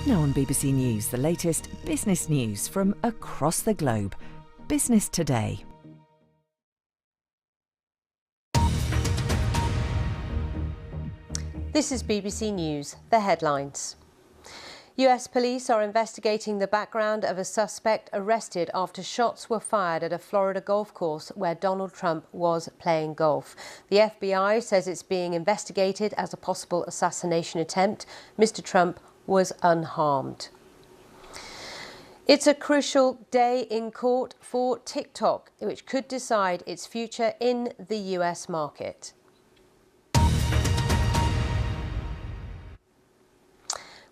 Now on BBC News, the latest business news from across the globe. Business Today. This is BBC News, the headlines. US police are investigating the background of a suspect arrested after shots were fired at a Florida golf course where Donald Trump was playing golf. The FBI says it's being investigated as a possible assassination attempt. Mr. Trump was unharmed. It's a crucial day in court for TikTok, which could decide its future in the US market.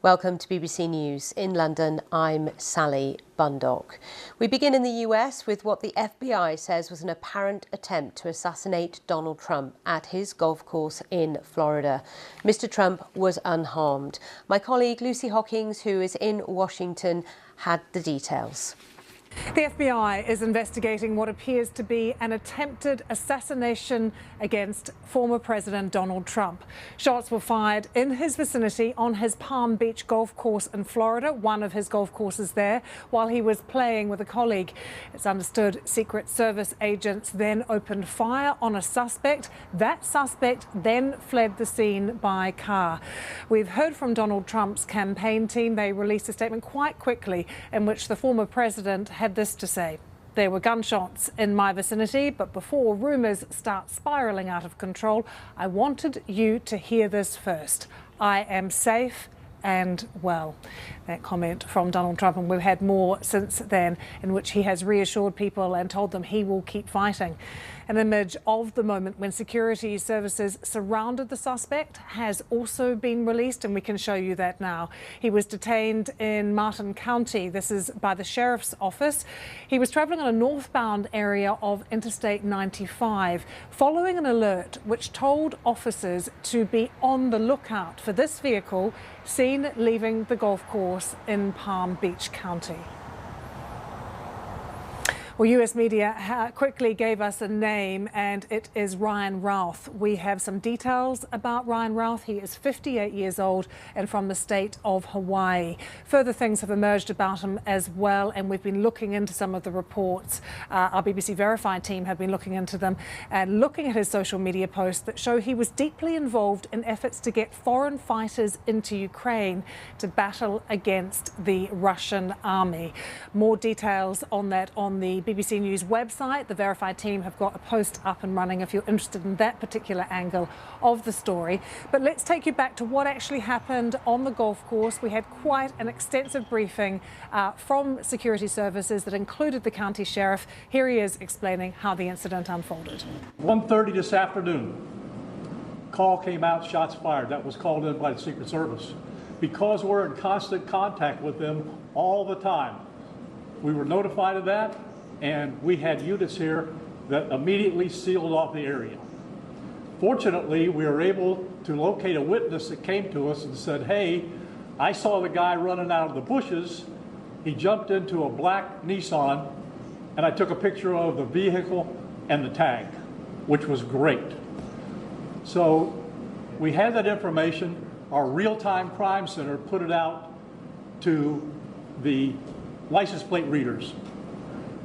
Welcome to BBC News. In London, I'm Sally Bundock. We begin in the US with what the FBI says was an apparent attempt to assassinate Donald Trump at his golf course in Florida. Mr. Trump was unharmed. My colleague Lucy Hockings, who is in Washington, had the details. The FBI is investigating what appears to be an attempted assassination against former President Donald Trump. Shots were fired in his vicinity on his Palm Beach golf course in Florida, one of his golf courses there, while he was playing with a colleague. It's understood Secret Service agents then opened fire on a suspect. That suspect then fled the scene by car. We've heard from Donald Trump's campaign team. They released a statement quite quickly in which the former president had this to say: "There were gunshots in my vicinity, but before rumours start spiralling out of control, I wanted you to hear this first. I am safe and well." That comment from Donald Trump, and we've had more since then in which he has reassured people and told them he will keep fighting. An image of the moment when security services surrounded the suspect has also been released, and we can show you that now. He was detained in Martine County. This is by the sheriff's office. He was travelling on a northbound area of Interstate 95, following an alert which told officers to be on the lookout for this vehicle seen leaving the golf course in Palm Beach County. Well, US media quickly gave us a name, and it is Ryan Routh. We have some details about Ryan Routh. He is 58 years old and from the state of Hawaii. Further things have emerged about him as well, and we've been looking into some of the reports. Our BBC Verified team have been looking into them and looking at his social media posts that show he was deeply involved in efforts to get foreign fighters into Ukraine to battle against the Russian army. More details on that on the BBC News website. The Verified team have got a post up and running if you're interested in that particular angle of the story. But let's take you back to what actually happened on the golf course. We had quite an extensive briefing from security services that included the county sheriff. Here he is explaining how the incident unfolded. 1:30 this afternoon, call came out, shots fired. That was called in by the Secret Service. Because we're in constant contact with them all the time, we were notified of that, and we had units here that immediately sealed off the area. Fortunately, we were able to locate a witness that came to us and said, "Hey, I saw the guy running out of the bushes. He jumped into a black Nissan, and I took a picture of the vehicle and the tag," which was great. So we had that information. Our real-time crime center put it out to the license plate readers,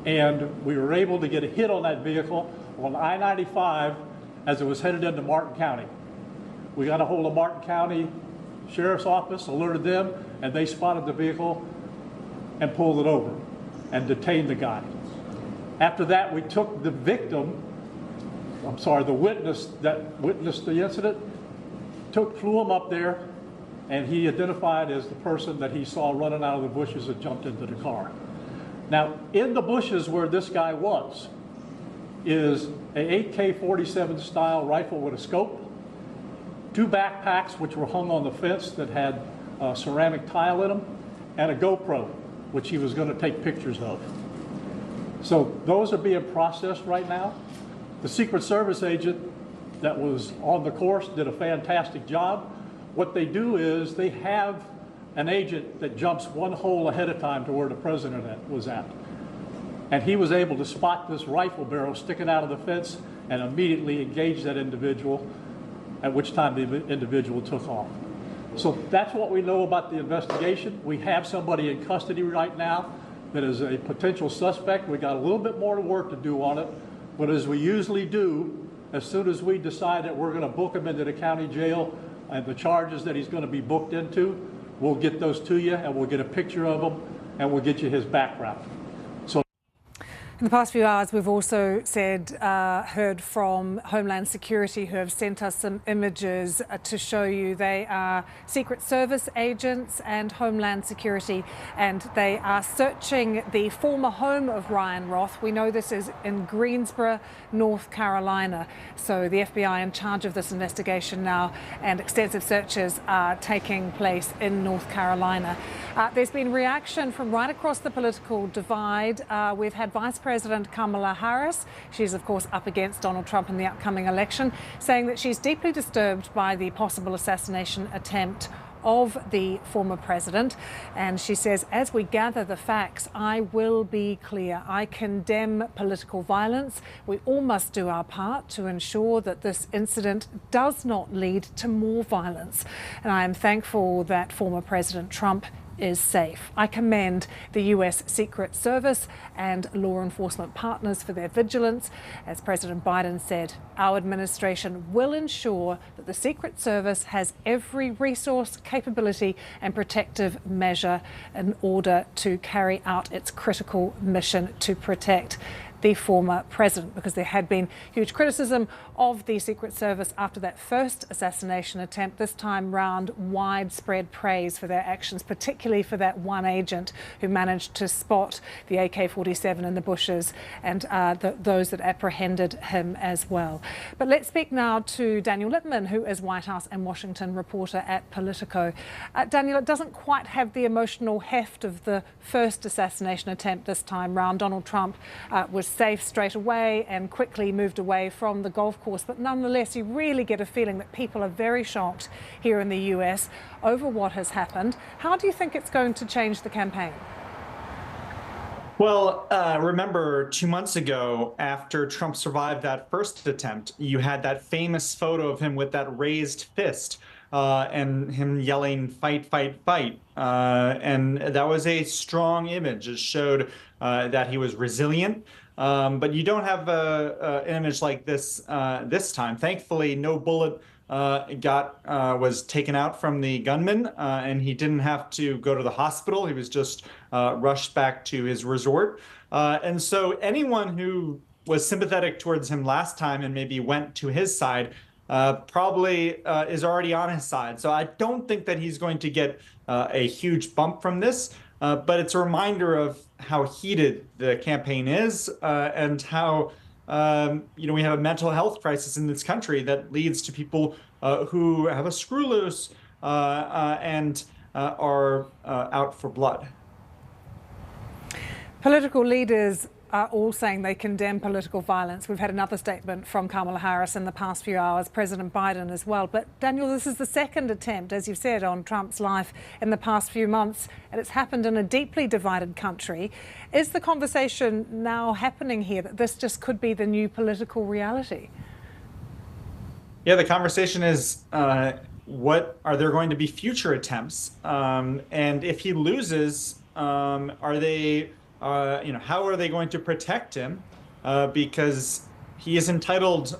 and we were able to get a hit on that vehicle on I-95 as it was headed into Martin County. We got a hold of Martin County Sheriff's Office, alerted them, and they spotted the vehicle and pulled it over and detained the guy. After that, we took the the witness that witnessed the incident, flew him up there, and he identified as the person that he saw running out of the bushes and jumped into the car. Now, in the bushes where this guy was is a AK-47 style rifle with a scope, 2 backpacks which were hung on the fence that had ceramic tile in them, and a GoPro, which he was going to take pictures of. So those are being processed right now. The Secret Service agent that was on the course did a fantastic job. What they do is they have an agent that jumps one hole ahead of time to where the president was at. And he was able to spot this rifle barrel sticking out of the fence and immediately engage that individual, at which time the individual took off. So that's what we know about the investigation. We have somebody in custody right now that is a potential suspect. We got a little bit more work to do on it, but as we usually do, as soon as we decide that we're going to book him into the county jail and the charges that he's going to be booked into, we'll get those to you and we'll get a picture of him and we'll get you his background. In the past few hours, we've also heard from Homeland Security, who have sent us some images to show you. They are Secret Service agents and Homeland Security, and they are searching the former home of Ryan Roth. We know this is in Greensboro, North Carolina. So the FBI in charge of this investigation now, and extensive searches are taking place in North Carolina. There's been reaction from right across the political divide. We've had Vice President Kamala Harris, she's of course up against Donald Trump in the upcoming election, saying that she's deeply disturbed by the possible assassination attempt of the former president. And she says, as we gather the facts, I will be clear. I condemn political violence. We all must do our part to ensure that this incident does not lead to more violence. And I am thankful that former President Trump is safe. I commend the US Secret Service and law enforcement partners for their vigilance. As President Biden said, our administration will ensure that the Secret Service has every resource, capability and protective measure in order to carry out its critical mission to protect the former president, because there had been huge criticism of the Secret Service after that first assassination attempt. This time round, widespread praise for their actions, particularly for that one agent who managed to spot the AK-47 in the bushes and those that apprehended him as well. But let's speak now to Daniel Lippman, who is White House and Washington reporter at Politico. Daniel, it doesn't quite have the emotional heft of the first assassination attempt this time round. Donald Trump was safe straight away and quickly moved away from the golf course. But nonetheless, you really get a feeling that people are very shocked here in the US over what has happened. How do you think it's going to change the campaign? Well, remember 2 months ago, after Trump survived that first attempt, you had that famous photo of him with that raised fist and him yelling, "Fight, fight, fight." And that was a strong image. It showed that he was resilient. But you don't have an image like this this time. Thankfully, no bullet was taken out from the gunman, and he didn't have to go to the hospital. He was just rushed back to his resort. And so anyone who was sympathetic towards him last time and maybe went to his side probably is already on his side. So I don't think that he's going to get a huge bump from this. But it's a reminder of how heated the campaign is and how, we have a mental health crisis in this country that leads to people who have a screw loose and are out for blood. Political leaders are all saying they condemn political violence. We've had another statement from Kamala Harris in the past few hours, President Biden as well. But Daniel, this is the second attempt, as you've said, on Trump's life in the past few months, and it's happened in a deeply divided country. Is the conversation now happening here that this just could be the new political reality? Yeah, the conversation is, what are there going to be future attempts? And if he loses, are they... how are they going to protect him? Because he is entitled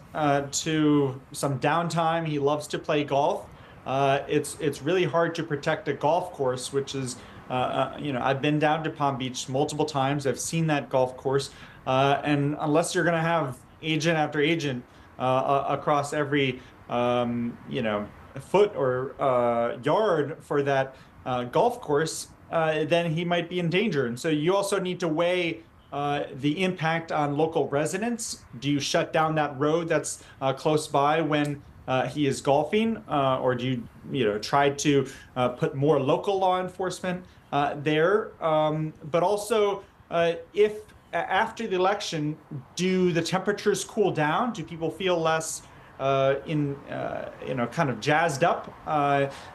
to some downtime. He loves to play golf. It's really hard to protect a golf course, which is, I've been down to Palm Beach multiple times. I've seen that golf course. And unless you're going to have agent after agent across every, foot or yard for that golf course, then he might be in danger. And so you also need to weigh the impact on local residents. Do you shut down that road that's close by when he is golfing? Or do you try to put more local law enforcement there? But also, if after the election, do the temperatures cool down? Do people feel less kind of jazzed up?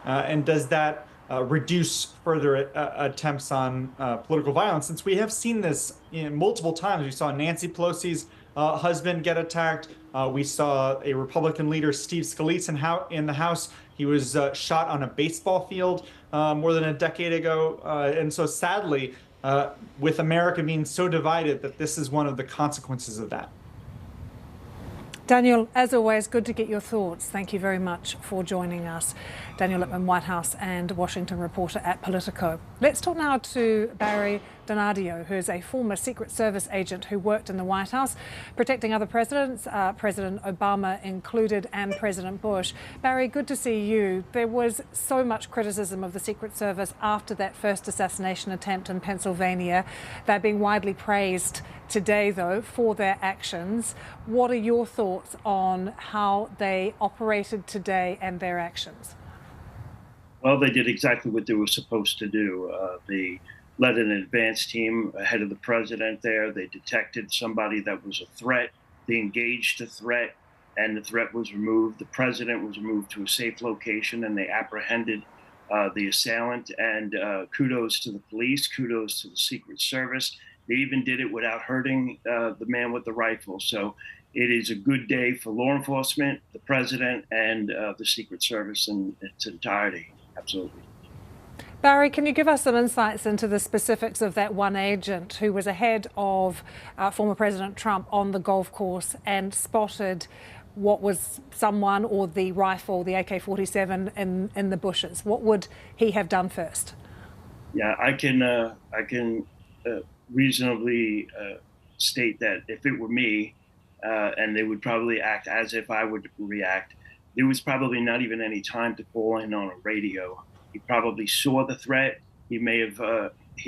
And does that reduce further attempts on political violence, since we have seen this multiple times. We saw Nancy Pelosi's husband get attacked. We saw a Republican leader, Steve Scalise, in the House. He was shot on a baseball field more than a decade ago. And so sadly, with America being so divided, that this is one of the consequences of that. Daniel, as always, good to get your thoughts. Thank you very much for joining us. Daniel Lippman, White House and Washington reporter at Politico. Let's talk now to Barry Donadio, who is a former Secret Service agent who worked in the White House, protecting other presidents, President Obama included, and President Bush. Barry, good to see you. There was so much criticism of the Secret Service after that first assassination attempt in Pennsylvania. They're being widely praised today, though, for their actions. What are your thoughts on how they operated today and their actions? Well, they did exactly what they were supposed to do. They led an advance team ahead of the president there. They detected somebody that was a threat. They engaged the threat, and the threat was removed. The president was moved to a safe location, and they apprehended the assailant. And kudos to the police, kudos to the Secret Service. They even did it without hurting the man with the rifle. So it is a good day for law enforcement, the president, and the Secret Service in its entirety. Absolutely. Barry, can you give us some insights into the specifics of that one agent who was ahead of former President Trump on the golf course and spotted what was someone or the rifle, the AK-47, in the bushes? What would he have done first? Yeah, I can reasonably state that if it were me, and they would probably act as if I would react, there was probably not even any time to call in on a radio. He probably saw the threat. He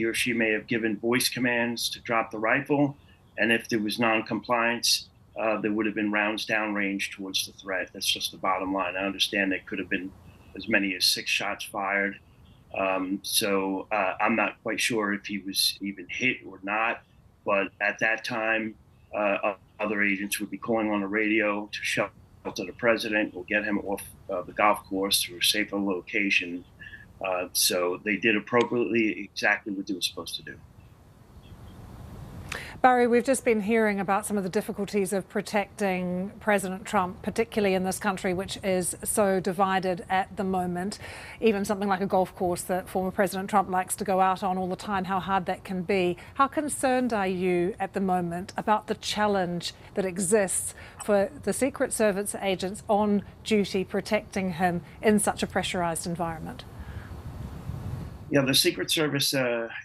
or she may have given voice commands to drop the rifle. And if there was non-compliance, there would have been rounds downrange towards the threat. That's just the bottom line. I understand there could have been as many as 6 shots fired. So I'm not quite sure if he was even hit or not. But at that time, other agents would be calling on the radio to shelter the president or get him off the golf course to a safer location. So they did appropriately exactly what they were supposed to do. Barry, we've just been hearing about some of the difficulties of protecting President Trump, particularly in this country, which is so divided at the moment. Even something like a golf course that former President Trump likes to go out on all the time, how hard that can be. How concerned are you at the moment about the challenge that exists for the Secret Service agents on duty protecting him in such a pressurized environment? Yeah, the Secret Service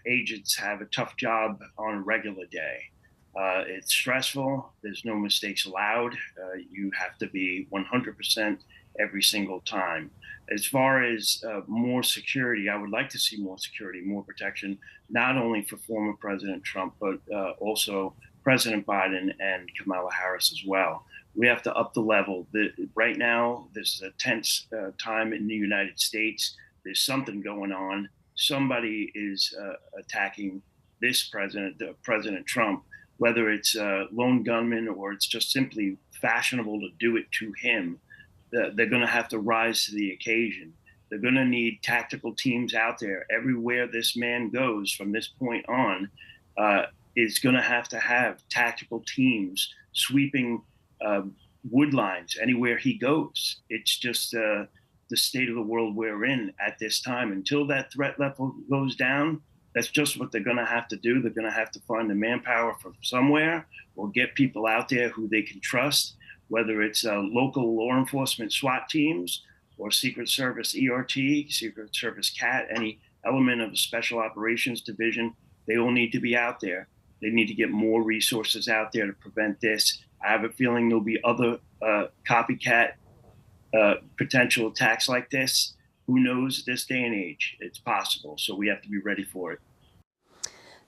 agents have a tough job on a regular day. It's stressful. There's no mistakes allowed. You have to be 100% every single time. As far as more security, I would like to see more security, more protection, not only for former President Trump, but also President Biden and Kamala Harris as well. We have to up the level. Right now, this is a tense time in the United States. There's something going on. Somebody is attacking this president, President Trump, whether it's a lone gunman or it's just simply fashionable to do it to him. They're going to have to rise to the occasion. They're going to need tactical teams out there. Everywhere this man goes from this point on is going to have tactical teams sweeping wood lines anywhere he goes. It's just the state of the world we're in at this time. Until that threat level goes down, that's just what they're going to have to do. They're going to have to find the manpower from somewhere or get people out there who they can trust, whether it's local law enforcement SWAT teams or Secret Service ERT, Secret Service CAT, any element of the Special Operations Division. They all need to be out there. They need to get more resources out there to prevent this. I have a feeling there'll be other copycat potential attacks like this. Who knows, this day and age, it's possible. So we have to be ready for it.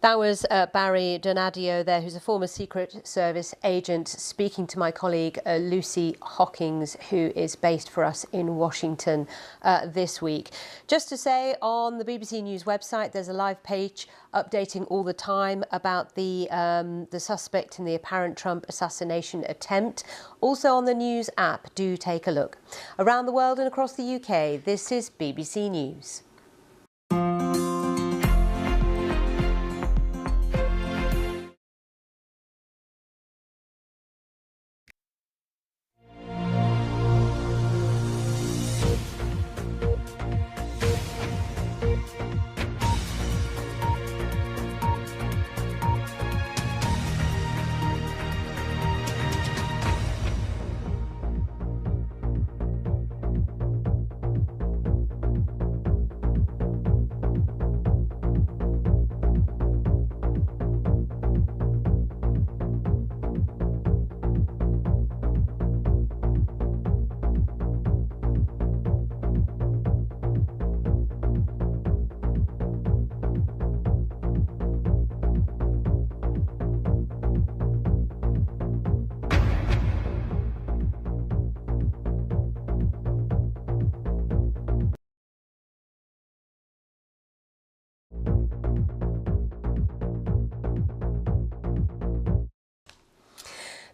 That was Barry Donadio there, who's a former Secret Service agent, speaking to my colleague Lucy Hawkins, who is based for us in Washington this week. Just to say, on the BBC News website, there's a live page updating all the time about the suspect in the apparent Trump assassination attempt. Also on the News app, do take a look. Around the world and across the UK, this is BBC News.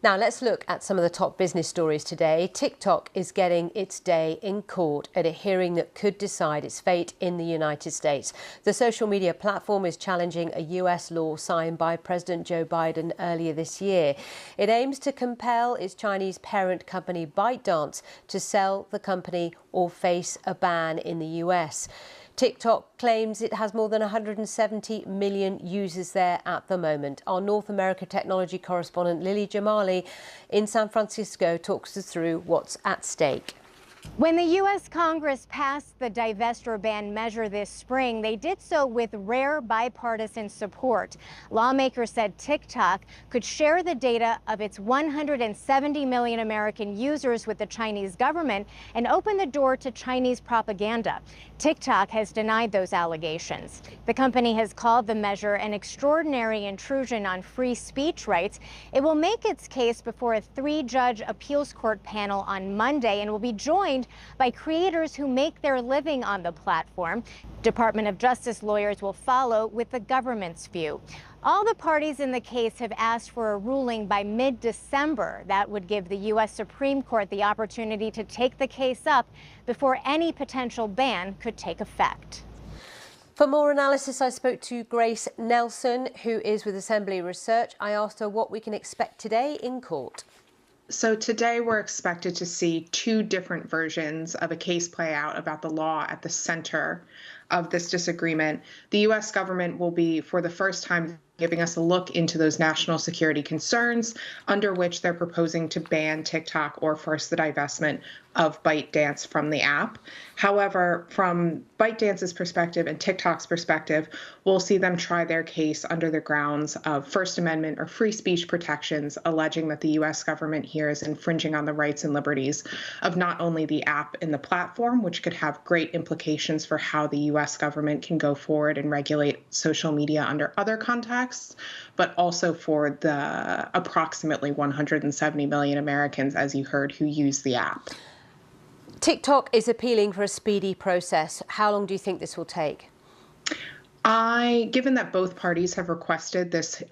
Now let's look at some of the top business stories today. TikTok is getting its day in court at a hearing that could decide its fate in the United States. The social media platform is challenging a US law signed by President Joe Biden earlier this year. It aims to compel its Chinese parent company ByteDance to sell the company or face a ban in the US. TikTok claims it has more than 170 million users there at the moment. Our North America technology correspondent Lily Jamali in San Francisco talks us through what's at stake. When the U.S. Congress passed the divestiture ban measure this spring, they did so with rare bipartisan support. Lawmakers said TikTok could share the data of its 170 million American users with the Chinese government and open the door to Chinese propaganda. TikTok has denied those allegations. The company has called the measure an extraordinary intrusion on free speech rights. It will make its case before a 3-judge appeals court panel on Monday and will be joined by creators who make their living on the platform. Department of Justice lawyers will follow with the government's view. All the parties in the case have asked for a ruling by mid-December. That would give the U.S. Supreme Court the opportunity to take the case up before any potential ban could take effect. For more analysis, I spoke to Grace Nelson, who is with Assembly Research. I asked her what we can expect today in court. So today we're expected to see 2 different versions of a case play out about the law at the center of this disagreement. The U.S. government will be, for the first time, giving us a look into those national security concerns under which they're proposing to ban TikTok or force the divestment of ByteDance from the app. However, from ByteDance's perspective and TikTok's perspective, we'll see them try their case under the grounds of First Amendment or free speech protections, alleging that the U.S. government here is infringing on the rights and liberties of not only the app and the platform, which could have great implications for how the U.S. government can go forward and regulate social media under other contexts, but also for the approximately 170 million Americans, as you heard, who use the app. TikTok is appealing for a speedy process. How long do you think this will take? Given that both parties have requested this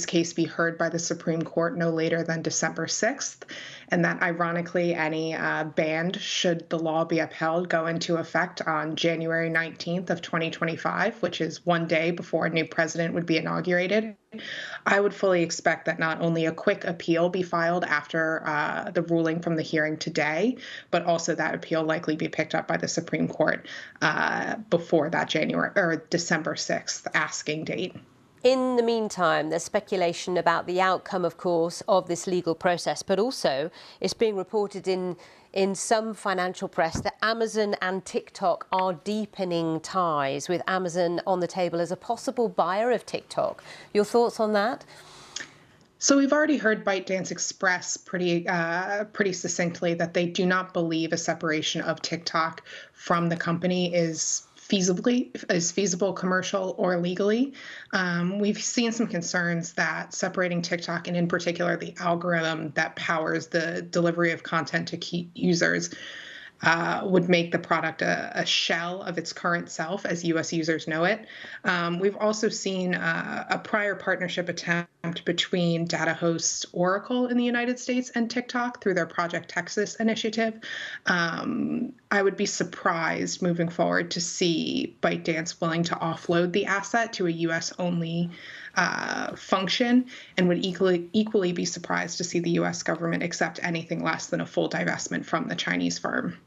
case be heard by the Supreme Court no later than December 6th, and that ironically any ban, should the law be upheld, go into effect on January 19th of 2025, which is one day before a new president would be inaugurated, I would fully expect that not only a quick appeal be filed after the ruling from the hearing today, but also that appeal likely be picked up by the Supreme Court before that January or December 6th asking date. In the meantime, there's speculation about the outcome, of course, of this legal process, but also it's being reported in some financial press that Amazon and TikTok are deepening ties, with Amazon on the table as a possible buyer of TikTok. Your thoughts on that? So we've already heard ByteDance express pretty succinctly that they do not believe a separation of TikTok from the company is feasible commercial or legally. We've seen some concerns that separating TikTok, and in particular the algorithm that powers the delivery of content to key users, would make the product a shell of its current self as U.S. users know it. We've also seen a prior partnership attempt between data host Oracle in the United States and TikTok through their Project Texas initiative. I would be surprised moving forward to see ByteDance willing to offload the asset to a U.S.-only function, and would equally be surprised to see the U.S. government accept anything less than a full divestment from the Chinese firm.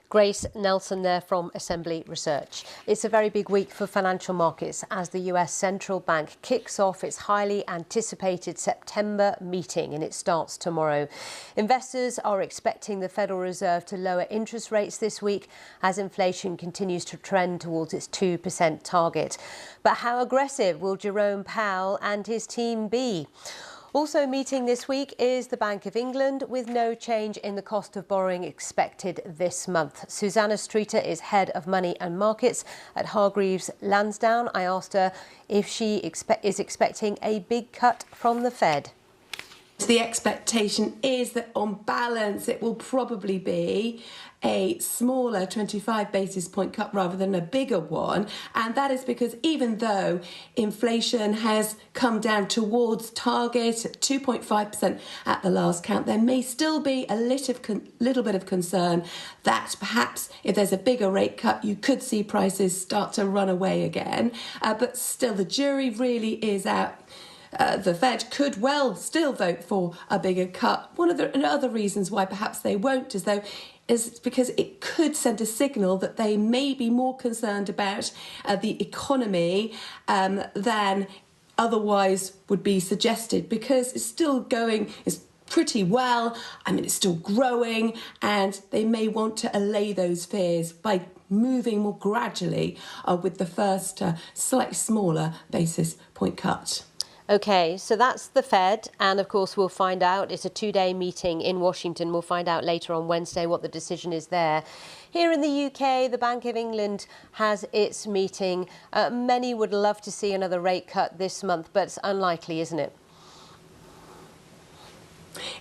Grace Nelson there from Assembly Research. It's a very big week for financial markets as the US Central Bank kicks off its highly anticipated September meeting, and it starts tomorrow. Investors are expecting the Federal Reserve to lower interest rates this week as inflation continues to trend towards its 2% target. But how aggressive will Jerome Powell and his team be? Also meeting this week is the Bank of England, with no change in the cost of borrowing expected this month. Susanna Streeter is head of money and markets at Hargreaves Lansdown. I asked her if she is expecting a big cut from the Fed. The expectation is that on balance it will probably be a smaller 25 basis point cut rather than a bigger one, and that is because even though inflation has come down towards target at 2.5% at the last count, there may still be a little bit of concern that perhaps if there's a bigger rate cut you could see prices start to run away again, but still the jury really is out. The Fed could well still vote for a bigger cut. One of the other reasons why perhaps they won't is because it could send a signal that they may be more concerned about the economy than otherwise would be suggested, because it's still going, it's pretty well. I mean, it's still growing, and they may want to allay those fears by moving more gradually with the first slightly smaller basis point cut. OK, so that's the Fed, and of course we'll find out. It's a two-day meeting in Washington. We'll find out later on Wednesday what the decision is there. Here in the UK, the Bank of England has its meeting. Many would love to see another rate cut this month, but it's unlikely, isn't it?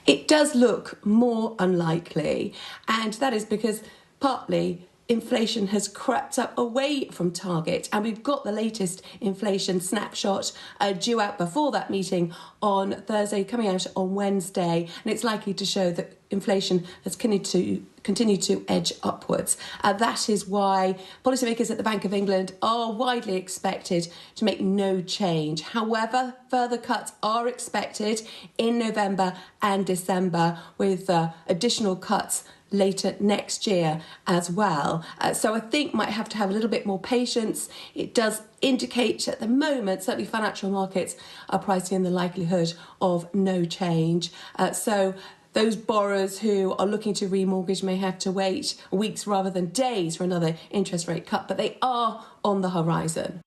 It does look more unlikely, and that is because partly inflation has crept up away from target, and we've got the latest inflation snapshot due out before that meeting on Thursday, coming out on Wednesday, and it's likely to show that inflation has continued to edge upwards. That is why policymakers at the Bank of England are widely expected to make no change. However, further cuts are expected in November and December, with additional cuts later next year as well. So I think might have to have a little bit more patience. It does indicate at the moment, certainly financial markets are pricing in the likelihood of no change. So those borrowers who are looking to remortgage may have to wait weeks rather than days for another interest rate cut, but they are on the horizon.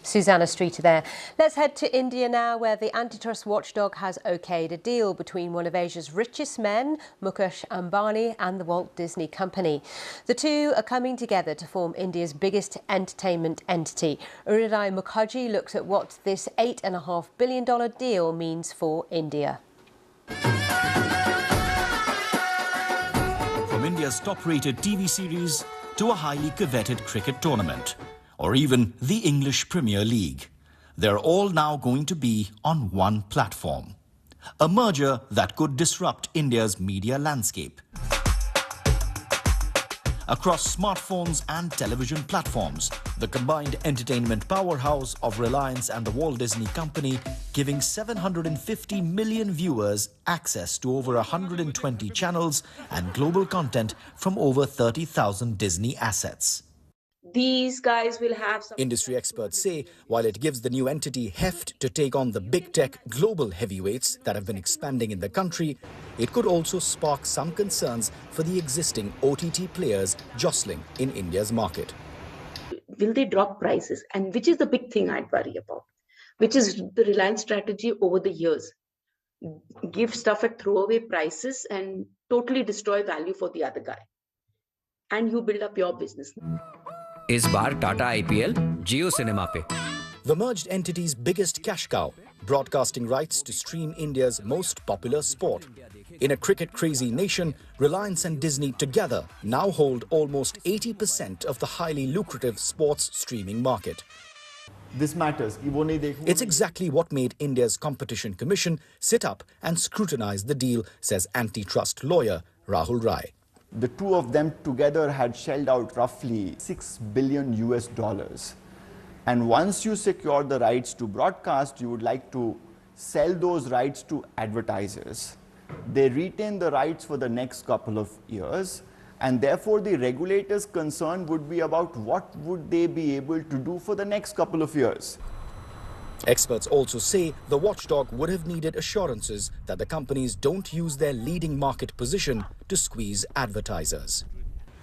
Susanna Streeter there. Let's head to India now, where the antitrust watchdog has okayed a deal between one of Asia's richest men, Mukesh Ambani, and the Walt Disney Company. The two are coming together to form India's biggest entertainment entity. Uridai Mukherjee looks at what this $8.5 billion deal means for India. From India's top-rated TV series to a highly coveted cricket tournament, or even the English Premier League, they're all now going to be on one platform. A merger that could disrupt India's media landscape. Across smartphones and television platforms, the combined entertainment powerhouse of Reliance and the Walt Disney Company, giving 750 million viewers access to over 120 channels and global content from over 30,000 Disney assets. These guys will have some... Industry experts say while it gives the new entity heft to take on the big tech global heavyweights that have been expanding in the country, it could also spark some concerns for the existing OTT players jostling in India's market. Will they drop prices? And which is the big thing I'd worry about, which is the Reliance strategy over the years. Give stuff at throwaway prices and totally destroy value for the other guy. And you build up your business. इस बार Tata IPL जियो cinema पे. The merged entity's biggest cash cow, broadcasting rights to stream India's most popular sport. In a cricket-crazy nation, Reliance and Disney together now hold almost 80% of the highly lucrative sports streaming market. This matters. It's exactly what made India's Competition Commission sit up and scrutinize the deal, says antitrust lawyer Rahul Rai. The two of them together had shelled out roughly $6 billion US. And once you secure the rights to broadcast, you would like to sell those rights to advertisers. They retain the rights for the next couple of years, and therefore the regulators' concern would be about what would they be able to do for the next couple of years. Experts also say the watchdog would have needed assurances that the companies don't use their leading market position to squeeze advertisers.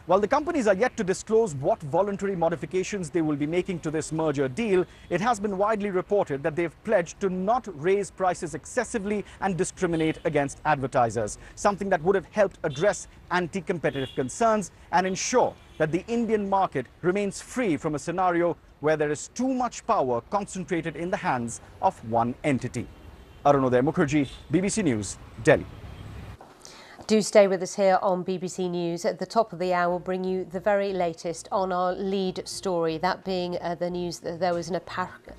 While the companies are yet to disclose what voluntary modifications they will be making to this merger deal, it has been widely reported that they've pledged to not raise prices excessively and discriminate against advertisers, something that would have helped address anti-competitive concerns and ensure that the Indian market remains free from a scenario where there is too much power concentrated in the hands of one entity. Arunodaya Mukherjee, BBC News, Delhi. Do stay with us here on BBC News. At the top of the hour, we'll bring you the very latest on our lead story, that being the news that there was an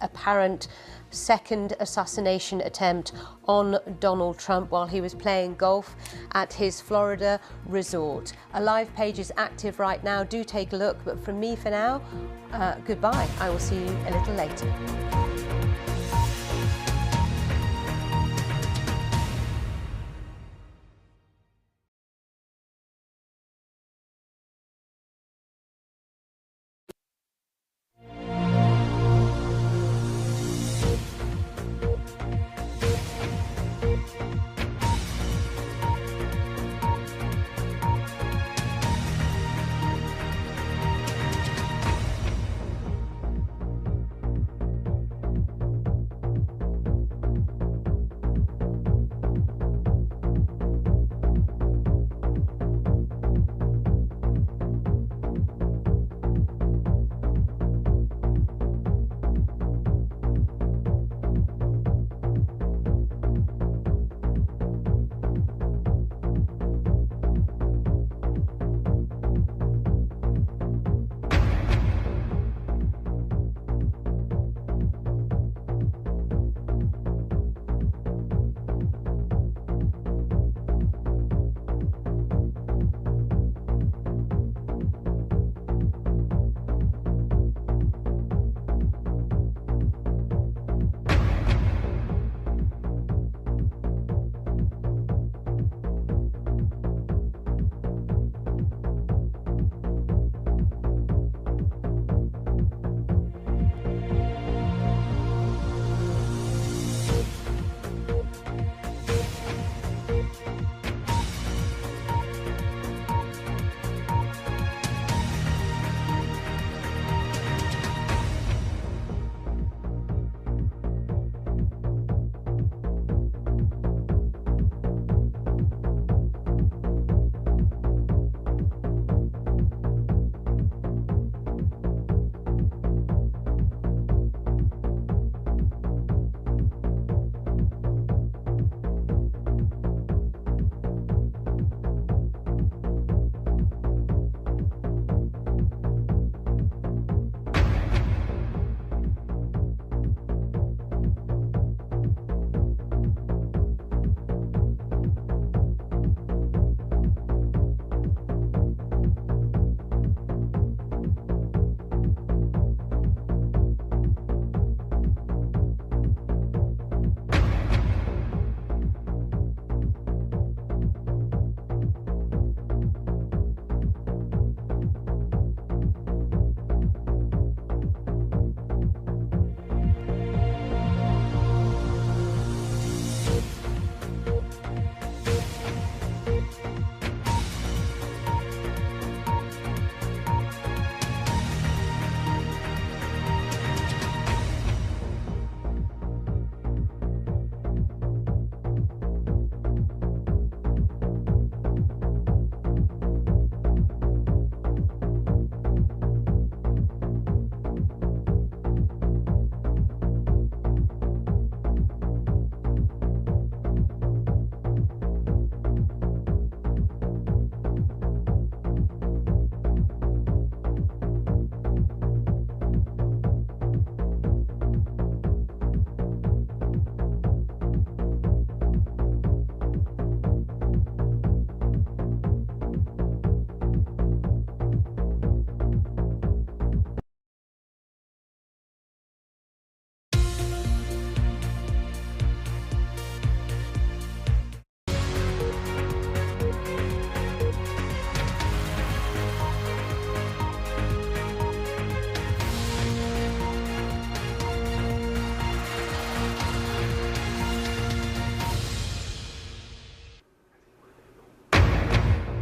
apparent second assassination attempt on Donald Trump while he was playing golf at his Florida resort. A live page is active right now. Do take a look. But from me for now, goodbye. I will see you a little later.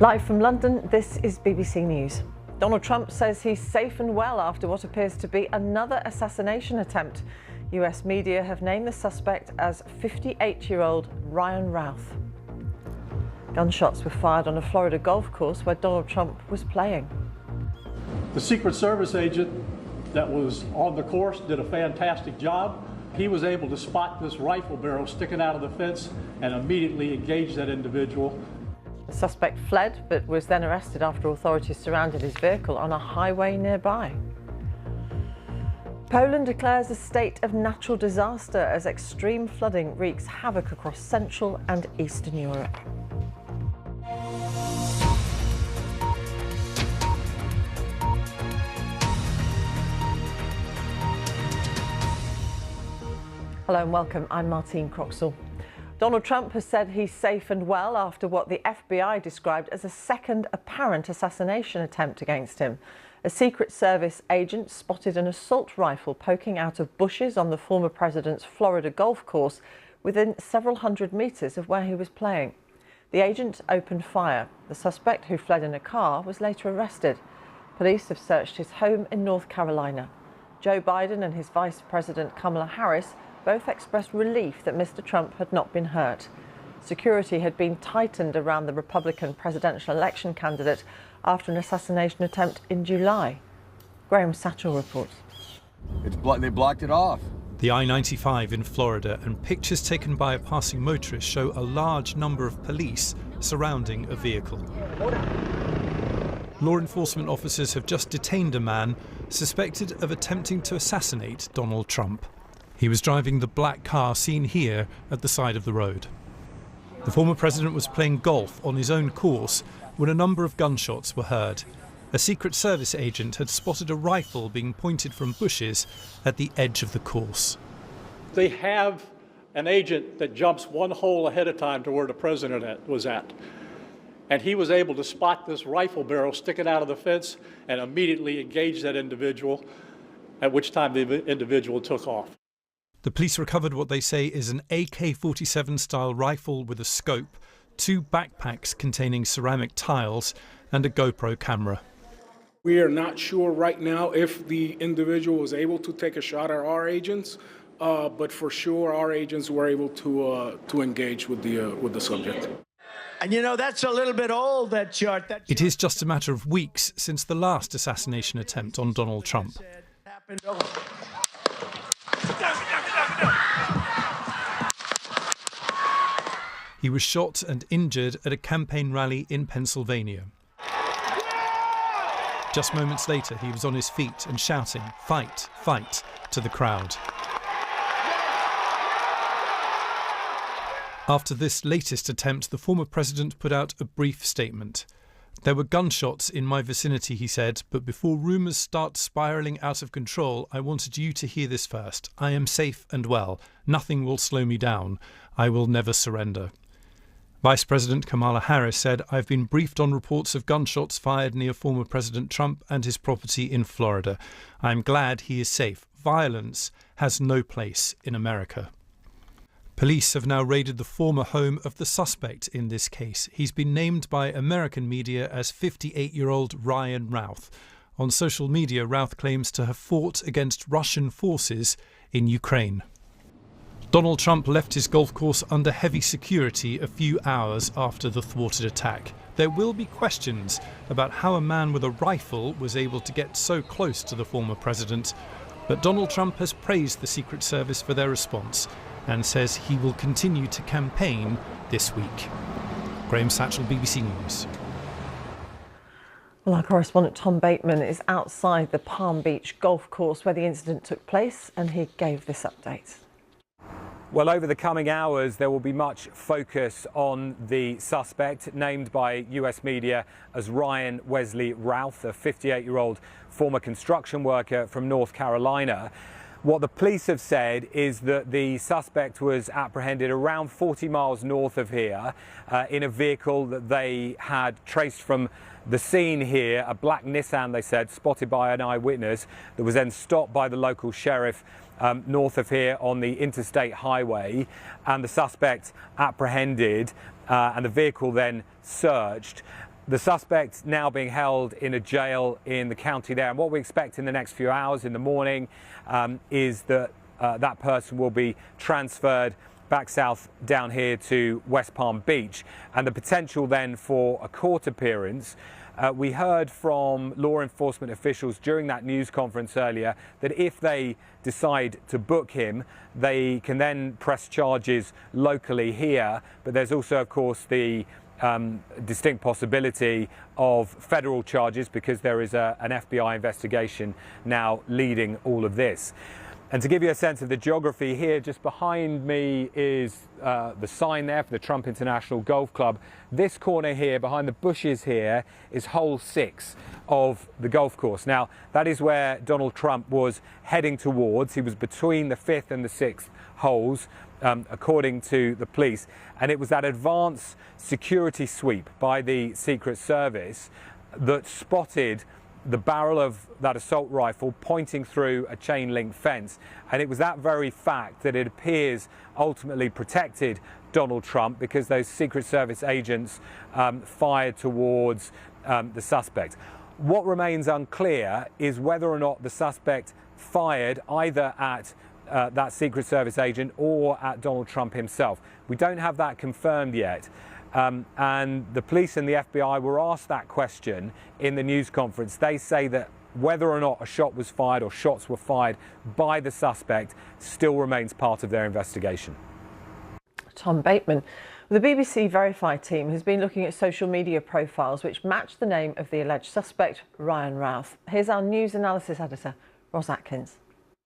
Live from London, this is BBC News. Donald Trump says he's safe and well after what appears to be another assassination attempt. US media have named the suspect as 58-year-old Ryan Routh. Gunshots were fired on a Florida golf course where Donald Trump was playing. The Secret Service agent that was on the course did a fantastic job. He was able to spot this rifle barrel sticking out of the fence and immediately engage that individual. The suspect fled but was then arrested after authorities surrounded his vehicle on a highway nearby. Poland declares a state of natural disaster as extreme flooding wreaks havoc across Central and Eastern Europe. Hello and welcome, I'm Martine Croxall. Donald Trump has said he's safe and well after what the FBI described as a second apparent assassination attempt against him. A Secret Service agent spotted an assault rifle poking out of bushes on the former president's Florida golf course within several hundred meters of where he was playing. The agent opened fire. The suspect, who fled in a car, was later arrested. Police have searched his home in North Carolina. Joe Biden and his Vice President Kamala Harris both expressed relief that Mr. Trump had not been hurt. Security had been tightened around the Republican presidential election candidate after an assassination attempt in July. Graham Satchell reports. They blocked it off. The I-95 in Florida, and pictures taken by a passing motorist show a large number of police surrounding a vehicle. Law enforcement officers have just detained a man suspected of attempting to assassinate Donald Trump. He was driving the black car seen here at the side of the road. The former president was playing golf on his own course when a number of gunshots were heard. A Secret Service agent had spotted a rifle being pointed from bushes at the edge of the course. They have an agent that jumps one hole ahead of time to where the president was at. And he was able to spot this rifle barrel sticking out of the fence and immediately engage that individual, at which time the individual took off. The police recovered what they say is an AK-47 style rifle with a scope, 2 backpacks containing ceramic tiles and a GoPro camera. We are not sure right now if the individual was able to take a shot at our agents, but for sure our agents were able to engage with the subject. And you know, that's a little bit old, that chart. It is just a matter of weeks since the last assassination attempt on Donald Trump. He was shot and injured at a campaign rally in Pennsylvania. Just moments later, he was on his feet and shouting, "Fight, fight," to the crowd. After this latest attempt, the former president put out a brief statement. "There were gunshots in my vicinity," he said, "but before rumours start spiralling out of control, I wanted you to hear this first. I am safe and well. Nothing will slow me down. I will never surrender." Vice President Kamala Harris said, "I've been briefed on reports of gunshots fired near former President Trump and his property in Florida. I'm glad he is safe. Violence has no place in America." Police have now raided the former home of the suspect in this case. He's been named by American media as 58-year-old Ryan Routh. On social media, Routh claims to have fought against Russian forces in Ukraine. Donald Trump left his golf course under heavy security a few hours after the thwarted attack. There will be questions about how a man with a rifle was able to get so close to the former president, but Donald Trump has praised the Secret Service for their response and says he will continue to campaign this week. Graham Satchell, BBC News. Well, our correspondent Tom Bateman is outside the Palm Beach golf course where the incident took place, and he gave this update. Well, over the coming hours, there will be much focus on the suspect, named by US media as Ryan Wesley Routh, a 58-year-old former construction worker from North Carolina. What the police have said is that the suspect was apprehended around 40 miles north of here in a vehicle that they had traced from the scene here, a black Nissan, they said, spotted by an eyewitness, that was then stopped by the local sheriff north of here on the interstate highway, and the suspect apprehended and the vehicle then searched. The suspect now being held in a jail in the county there, and what we expect in the next few hours in the morning is that that person will be transferred back south down here to West Palm Beach, and the potential then for a court appearance We heard from law enforcement officials during that news conference earlier that if they decide to book him, they can then press charges locally here. But there's also, of course, the distinct possibility of federal charges because there is an FBI investigation now leading all of this. And to give you a sense of the geography here, just behind me is the sign there for the Trump International Golf Club. This corner here, behind the bushes here, is hole 6 of the golf course. Now, that is where Donald Trump was heading towards. He was between the 5th and the 6th holes, according to the police. And it was that advanced security sweep by the Secret Service that spotted the barrel of that assault rifle pointing through a chain link fence. And it was that very fact that it appears ultimately protected Donald Trump, because those Secret Service agents fired towards the suspect. What remains unclear is whether or not the suspect fired either at that Secret Service agent or at Donald Trump himself. We don't have that confirmed yet. And the police and the FBI were asked that question in the news conference. They say that whether or not a shot was fired or shots were fired by the suspect still remains part of their investigation. Tom Bateman. The BBC Verify team has been looking at social media profiles which match the name of the alleged suspect, Ryan Routh. Here's our news analysis editor, Ros Atkins.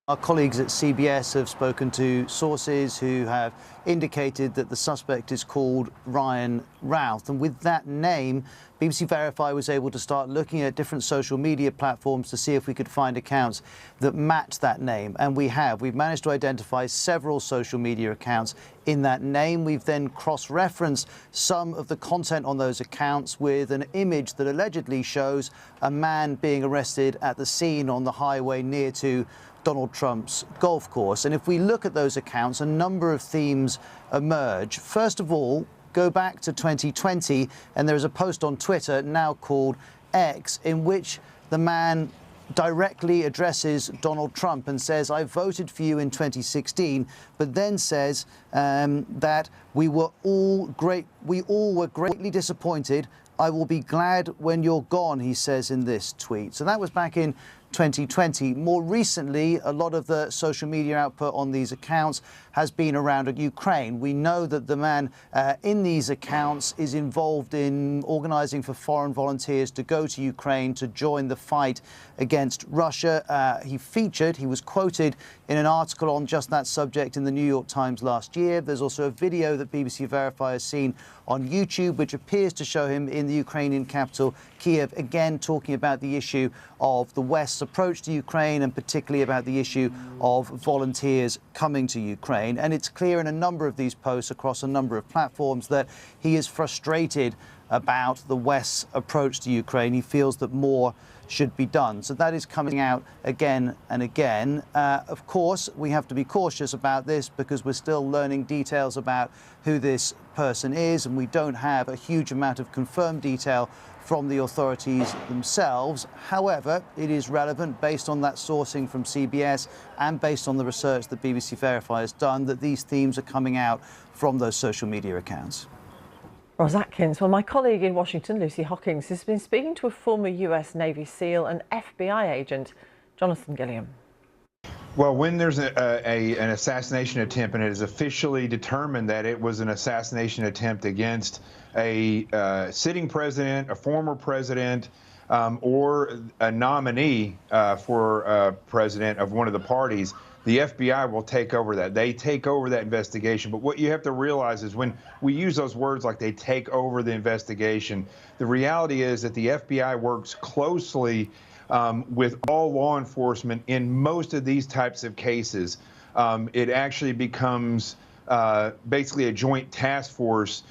Our colleagues at CBS have spoken to sources who have indicated that the suspect is called Ryan Routh. And with that name, BBC Verify was able to start looking at different social media platforms to see if we could find accounts that match that name. And we have. We've managed to identify several social media accounts in that name. We've then cross-referenced some of the content on those accounts with an image that allegedly shows a man being arrested at the scene on the highway near to Donald Trump's golf course. And if we look at those accounts, a number of themes emerge. First of all, go back to 2020, and there is a post on Twitter, now called X, in which the man directly addresses Donald Trump and says, "I voted for you in 2016, but then says that we all were greatly disappointed. I will be glad when you're gone," he says in this tweet. So that was back in 2020. More recently, a lot of the social media output on these accounts has been around Ukraine. We know that the man in these accounts is involved in organising for foreign volunteers to go to Ukraine to join the fight against Russia. He was quoted in an article on just that subject in the New York Times last year. There's also a video that BBC Verify has seen on YouTube, which appears to show him in the Ukrainian capital, Kiev, again talking about the issue of the West's approach to Ukraine and particularly about the issue of volunteers coming to Ukraine. And it's clear in a number of these posts across a number of platforms that he is frustrated about the West's approach to Ukraine. He feels that more should be done. So that is coming out again and again. Of course, we have to be cautious about this because we're still learning details about who this person is, and we don't have a huge amount of confirmed detail from the authorities themselves. However, it is relevant based on that sourcing from CBS and based on the research that BBC Verify has done that these themes are coming out from those social media accounts. Ros Atkins. Well, my colleague in Washington, Lucy Hockings, has been speaking to a former US Navy SEAL and FBI agent, Jonathan Gilliam. Well, when there's an assassination attempt and it is officially determined that it was an assassination attempt against a sitting president, a former president, or a nominee for president of one of the parties, the FBI will take over that. They take over that investigation. But what you have to realize is when we use those words like they take over the investigation, the reality is that the FBI works closely with all law enforcement in most of these types of cases. It actually becomes basically a joint task force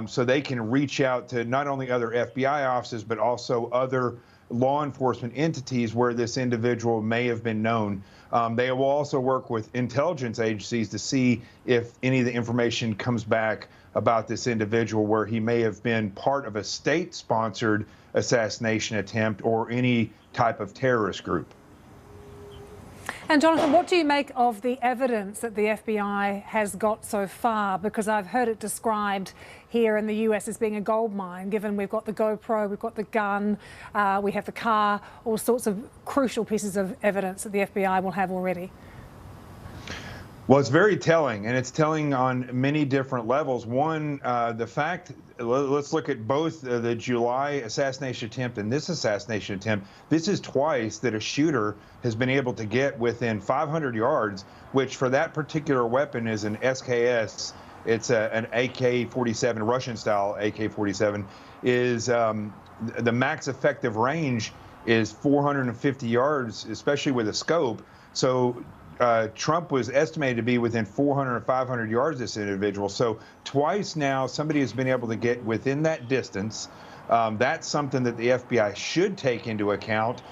so they can reach out to not only other FBI offices, but also other law enforcement entities where this individual may have been known. They will also work with intelligence agencies to see if any of the information comes back about this individual where he may have been part of a state-sponsored assassination attempt or any type of terrorist group. And Jonathan, what do you make of the evidence that the FBI has got so far? Because I've heard it described here in the US as being a gold mine, given we've got the GoPro, we've got the gun, we have the car, all sorts of crucial pieces of evidence that the FBI will have already. Well, it's very telling, and it's telling on many different levels. One, the fact, let's look at both the July assassination attempt and this assassination attempt. This is twice that a shooter has been able to get within 500 yards, which for that particular weapon is an SKS. It's an AK-47, Russian-style AK-47, is the max effective range is 450 yards, especially with a scope. So Trump was estimated to be within 400 or 500 yards of this individual. So twice now, somebody has been able to get within that distance. That's something that the FBI should take into account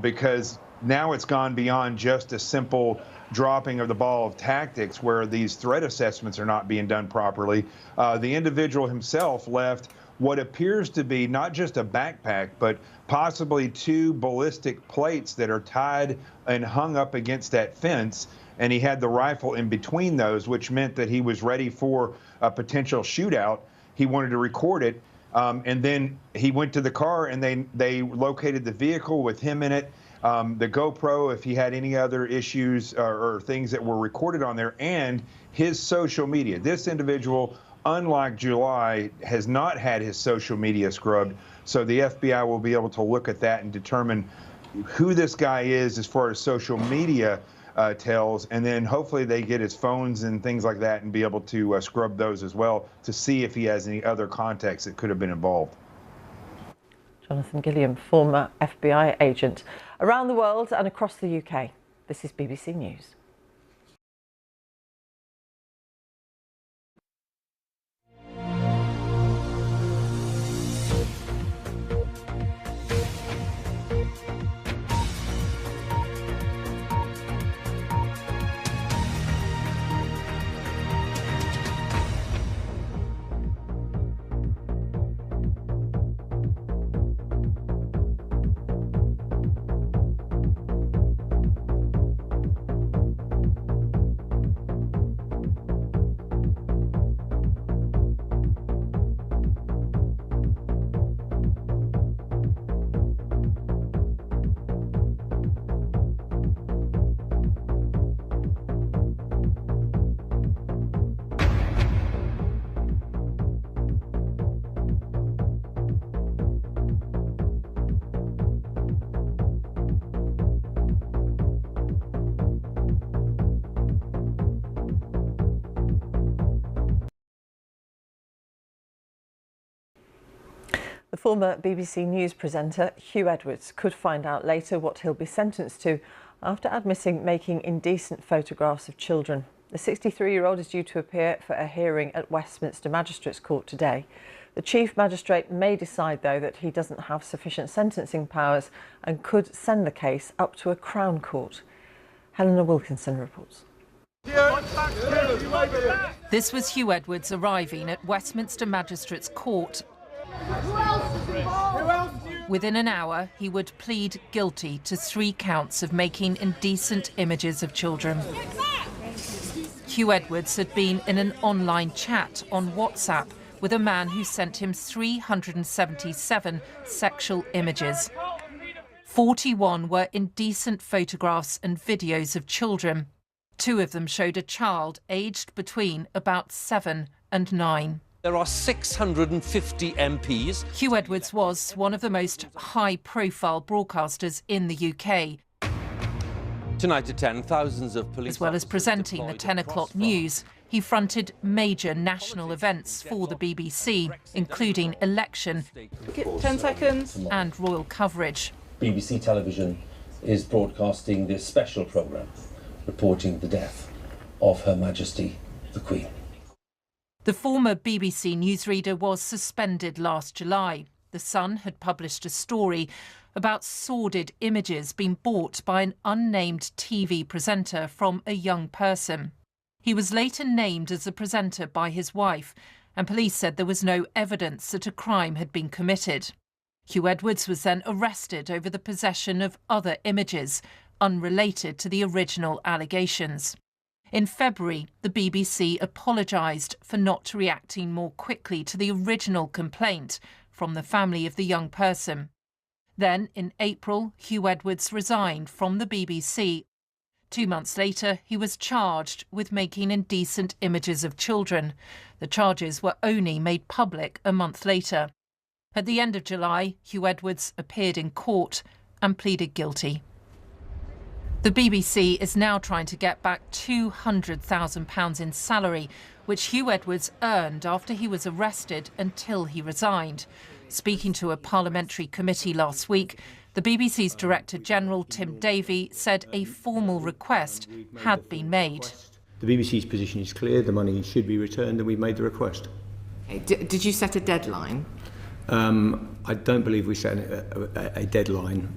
because now it's gone beyond just a simple dropping of the ball of tactics where these threat assessments are not being done properly. The individual himself left what appears to be not just a backpack, but possibly 2 ballistic plates that are tied and hung up against that fence. And he had the rifle in between those, which meant that he was ready for a potential shootout. He wanted to record it. And then he went to the car and they located the vehicle with him in it. The GoPro, if he had any other issues or things that were recorded on there, and his social media. This individual, unlike July, has not had his social media scrubbed. So the FBI will be able to look at that and determine who this guy is as far as social media tells, and then hopefully they get his phones and things like that and be able to scrub those as well to see if he has any other contacts that could have been involved. Jonathan Gilliam, former FBI agent. Around the world and across the UK, this is BBC News. The former BBC News presenter Huw Edwards could find out later what he'll be sentenced to after admitting making indecent photographs of children. The 63-year-old is due to appear for a hearing at Westminster Magistrates Court today. The Chief Magistrate may decide, though, that he doesn't have sufficient sentencing powers and could send the case up to a Crown Court. Helena Wilkinson reports. This was Huw Edwards arriving at Westminster Magistrates Court. Within an hour, he would plead guilty to 3 counts of making indecent images of children. Huw Edwards had been in an online chat on WhatsApp with a man who sent him 377 sexual images. 41 were indecent photographs and videos of children. 2 of them showed a child aged between about 7 and 9. There are 650 MPs. Huw Edwards was one of the most high-profile broadcasters in the UK. Tonight at 10, thousands of police. As well as presenting the 10 o'clock news, he fronted major national events for the BBC, including election, 10 seconds, and royal coverage. BBC Television is broadcasting this special programme reporting the death of Her Majesty the Queen. The former BBC newsreader was suspended last July. The Sun had published a story about sordid images being bought by an unnamed TV presenter from a young person. He was later named as a presenter by his wife, and police said there was no evidence that a crime had been committed. Huw Edwards was then arrested over the possession of other images, unrelated to the original allegations. In February, the BBC apologised for not reacting more quickly to the original complaint from the family of the young person. Then, in April, Huw Edwards resigned from the BBC. 2 months later, he was charged with making indecent images of children. The charges were only made public a month later. At the end of July, Huw Edwards appeared in court and pleaded guilty. The BBC is now trying to get back £200,000 in salary, which Huw Edwards earned after he was arrested until he resigned. Speaking to a parliamentary committee last week, the BBC's Director General Tim Davie said a formal request had been made. The BBC's position is clear, the money should be returned, and we've made the request. Did you set a deadline? I don't believe we set a deadline,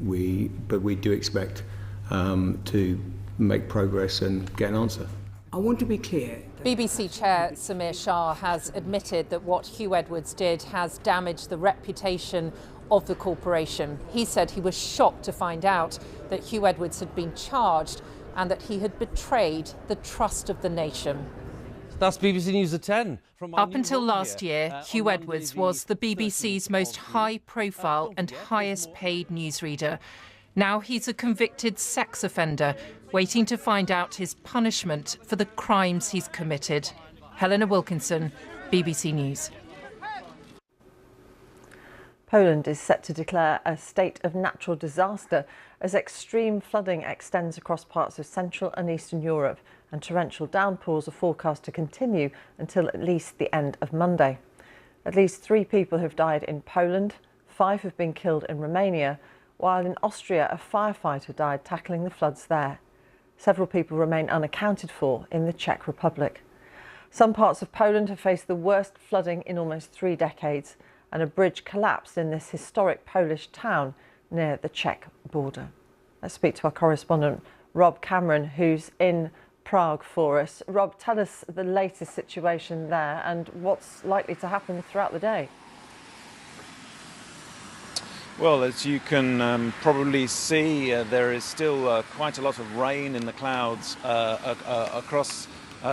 but we do expect to make progress and get an answer. I want to be clear. BBC Chair Samir Shah has admitted that what Huw Edwards did has damaged the reputation of the corporation. He said he was shocked to find out that Huw Edwards had been charged and that he had betrayed the trust of the nation. That's BBC News at 10. Up until last year, Huw Edwards was the BBC's most high-profile and highest-paid newsreader. Now he's a convicted sex offender, waiting to find out his punishment for the crimes he's committed. Helena Wilkinson, BBC News. Poland is set to declare a state of natural disaster as extreme flooding extends across parts of Central and Eastern Europe, and torrential downpours are forecast to continue until at least the end of Monday. At least 3 people have died in Poland, 5 have been killed in Romania, while in Austria a firefighter died tackling the floods there. Several people remain unaccounted for in the Czech Republic. Some parts of Poland have faced the worst flooding in almost 3 decades, and a bridge collapsed in this historic Polish town near the Czech border. Let's speak to our correspondent Rob Cameron, who's in Prague for us. Rob, tell us the latest situation there and what's likely to happen throughout the day. Well, as you can probably see, there is still quite a lot of rain in the clouds across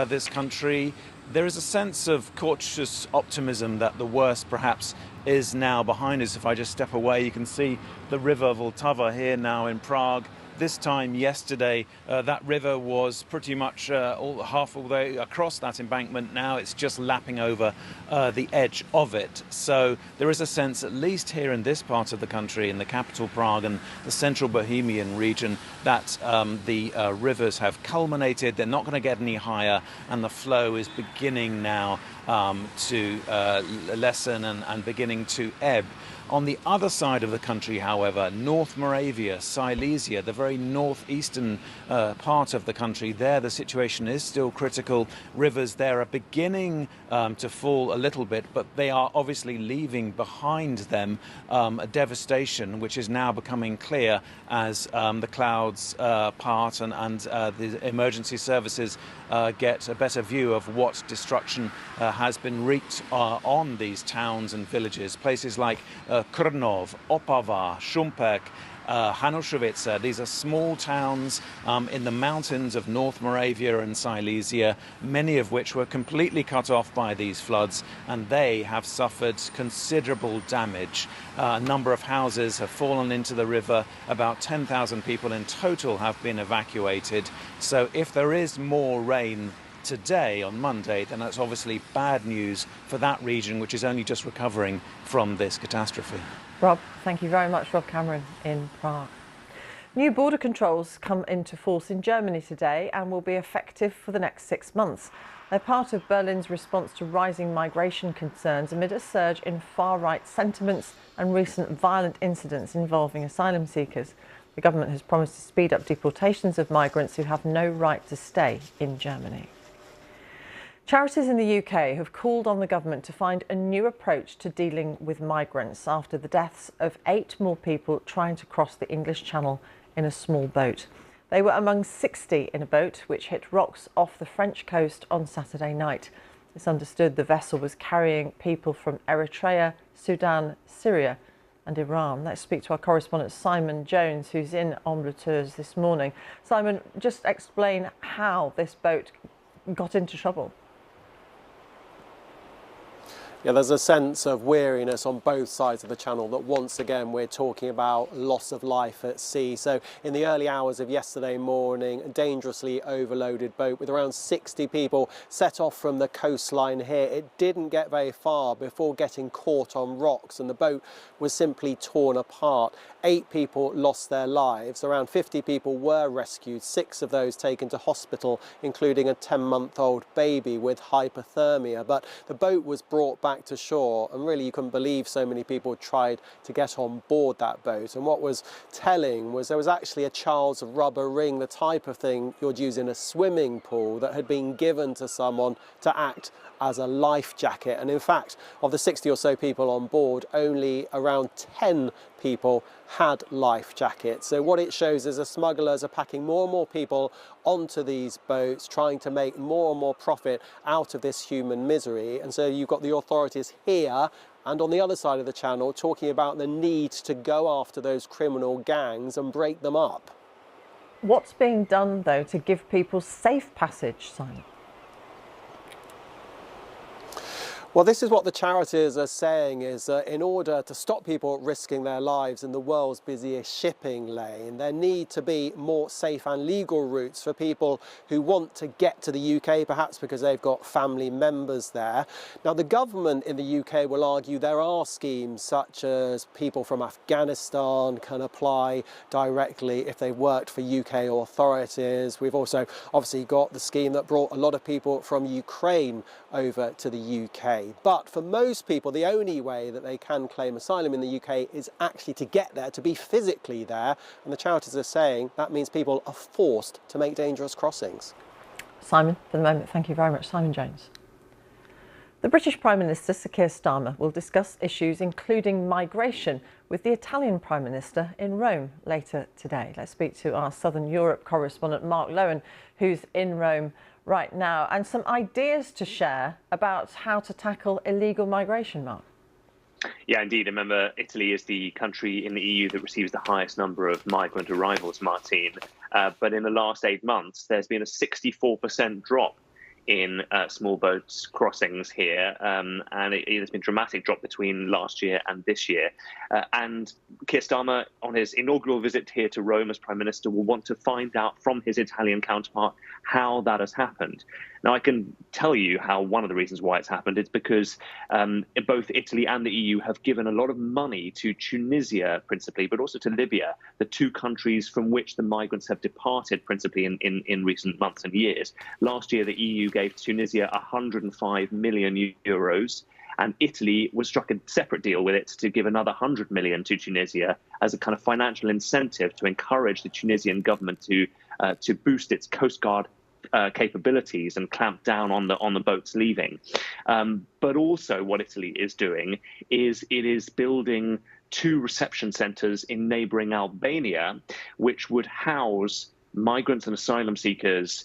this country. There is a sense of cautious optimism that the worst perhaps is now behind us. If I just step away, you can see the river Vltava here now in Prague. This time yesterday, that river was pretty much half the way across that embankment. Now it's just lapping over the edge of it. So there is a sense, at least here in this part of the country, in the capital Prague and the central Bohemian region, that the rivers have culminated. They're not going to get any higher, and the flow is beginning now to lessen and beginning to ebb. On the other side of the country, however, North Moravia, Silesia, the very northeastern part of the country, there the situation is still critical. Rivers there are beginning to fall a little bit, but they are obviously leaving behind them a devastation which is now becoming clear as the clouds part and the emergency services get a better view of what destruction has been wreaked on these towns and villages. Places like Krnov, Opava, Šumperk, Hanušovice. These are small towns in the mountains of North Moravia and Silesia, many of which were completely cut off by these floods, and they have suffered considerable damage. A number of houses have fallen into the river. About 10,000 people in total have been evacuated. So if there is more rain today on Monday, then that's obviously bad news for that region, which is only just recovering from this catastrophe. Rob, thank you very much. Rob Cameron in Prague. New border controls come into force in Germany today and will be effective for the next 6 months. They're part of Berlin's response to rising migration concerns amid a surge in far-right sentiments and recent violent incidents involving asylum seekers. The government has promised to speed up deportations of migrants who have no right to stay in Germany. Charities in the UK have called on the government to find a new approach to dealing with migrants after the deaths of 8 more people trying to cross the English Channel in a small boat. They were among 60 in a boat which hit rocks off the French coast on Saturday night. It's understood the vessel was carrying people from Eritrea, Sudan, Syria and Iran. Let's speak to our correspondent Simon Jones, who's in Ambleteuse this morning. Simon, just explain how this boat got into trouble. Yeah, there's a sense of weariness on both sides of the channel that once again we're talking about loss of life at sea. So in the early hours of yesterday morning, a dangerously overloaded boat with around 60 people set off from the coastline here. It didn't get very far before getting caught on rocks, and the boat was simply torn apart. 8 people lost their lives. Around 50 people were rescued, 6 of those taken to hospital, including a 10-month-old baby with hypothermia. But the boat was brought back to shore, and really you couldn't believe so many people tried to get on board that boat. And what was telling was there was actually a Charles rubber ring, the type of thing you'd use in a swimming pool, that had been given to someone to act as a life jacket. And in fact, of the 60 or so people on board, only around 10 people had life jackets. So what it shows is the smugglers are packing more and more people onto these boats, trying to make more and more profit out of this human misery. And so you've got the authorities here and on the other side of the channel talking about the need to go after those criminal gangs and break them up. What's being done, though, to give people safe passage, Simon? Well, this is what the charities are saying, is that in order to stop people risking their lives in the world's busiest shipping lane, there need to be more safe and legal routes for people who want to get to the UK, perhaps because they've got family members there. Now, the government in the UK will argue there are schemes such as people from Afghanistan can apply directly if they've worked for UK authorities. We've also obviously got the scheme that brought a lot of people from Ukraine over to the UK. But for most people, the only way that they can claim asylum in the UK is actually to get there, to be physically there. And the charities are saying that means people are forced to make dangerous crossings. Simon, for the moment, thank you very much. Simon Jones. The British Prime Minister, Sir Keir Starmer, will discuss issues including migration with the Italian Prime Minister in Rome later today. Let's speak to our Southern Europe correspondent, Mark Lowen, who's in Rome right now, and some ideas to share about how to tackle illegal migration, Mark. Yeah, indeed. Remember, Italy is the country in the EU that receives the highest number of migrant arrivals, Martine. But in the last 8 months, there's been a 64% drop in small boats crossings here, and there's been a dramatic drop between last year and this year. And Keir Starmer, on his inaugural visit here to Rome as Prime Minister, will want to find out from his Italian counterpart how that has happened. Now, I can tell you how one of the reasons why it's happened is because both Italy and the EU have given a lot of money to Tunisia, principally, but also to Libya, the 2 countries from which the migrants have departed, principally in recent months and years. Last year, the EU gave Tunisia 105 million euros, and Italy was struck a separate deal with it to give another 100 million to Tunisia as a kind of financial incentive to encourage the Tunisian government to boost its coast guard capabilities and clamp down on the boats leaving. But also what Italy is doing is it is building 2 reception centres in neighbouring Albania, which would house migrants and asylum seekers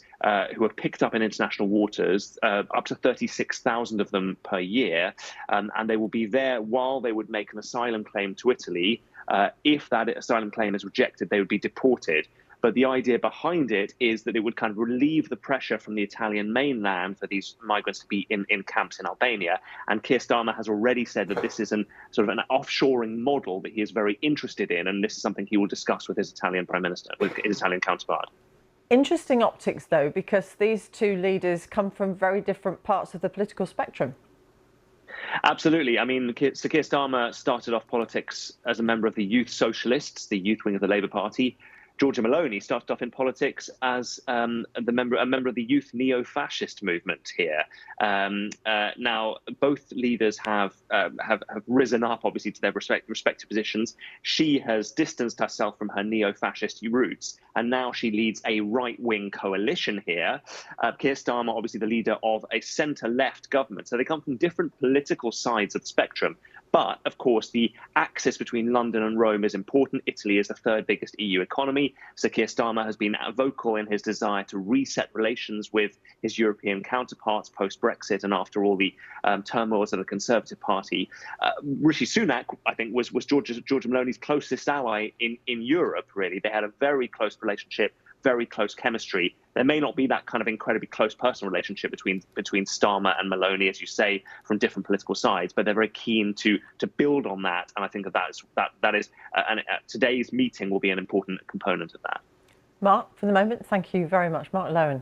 who are picked up in international waters, up to 36,000 of them per year, and they will be there while they would make an asylum claim to Italy. If that asylum claim is rejected, they would be deported. But the idea behind it is that it would kind of relieve the pressure from the Italian mainland for these migrants to be in camps in Albania. And Keir Starmer has already said that this is an offshoring model that he is very interested in, and this is something he will discuss with his Italian Prime Minister, with his Italian counterpart. Interesting optics, though, because these 2 leaders come from very different parts of the political spectrum. Absolutely. I mean, Sir Keir Starmer started off politics as a member of the Youth Socialists, the youth wing of the Labour Party. Giorgia Meloni started off in politics as a member of the youth neo-fascist movement here. Now, both leaders have risen up, obviously, to their respective positions. She has distanced herself from her neo-fascist roots, and now she leads a right-wing coalition here. Keir Starmer, obviously, the leader of a centre-left government. So they come from different political sides of the spectrum, But, of course, the axis between London and Rome is important. Italy is the third biggest EU economy. Sir Keir Starmer has been vocal in his desire to reset relations with his European counterparts post-Brexit and after all the turmoils of the Conservative Party. Rishi Sunak, I think, was Georgia Meloni's closest ally in Europe, really. They had a very close relationship, very close chemistry. There may not be that kind of incredibly close personal relationship between Starmer and Meloni, as you say, from different political sides, but they're very keen to build on that. And I think that is today's meeting will be an important component of that. Mark, for the moment, thank you very much. Mark Lowen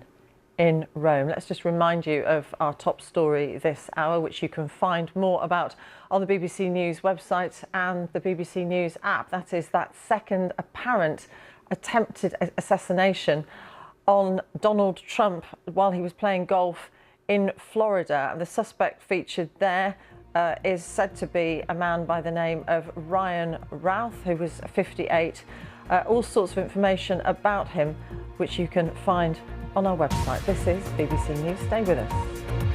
in Rome. Let's just remind you of our top story this hour, which you can find more about on the BBC News website and the BBC News app. That is that second apparent attempted assassination on Donald Trump while he was playing golf in Florida. The suspect featured there is said to be a man by the name of Ryan Routh, who was 58. All sorts of information about him, which you can find on our website. This is BBC News. Stay with us.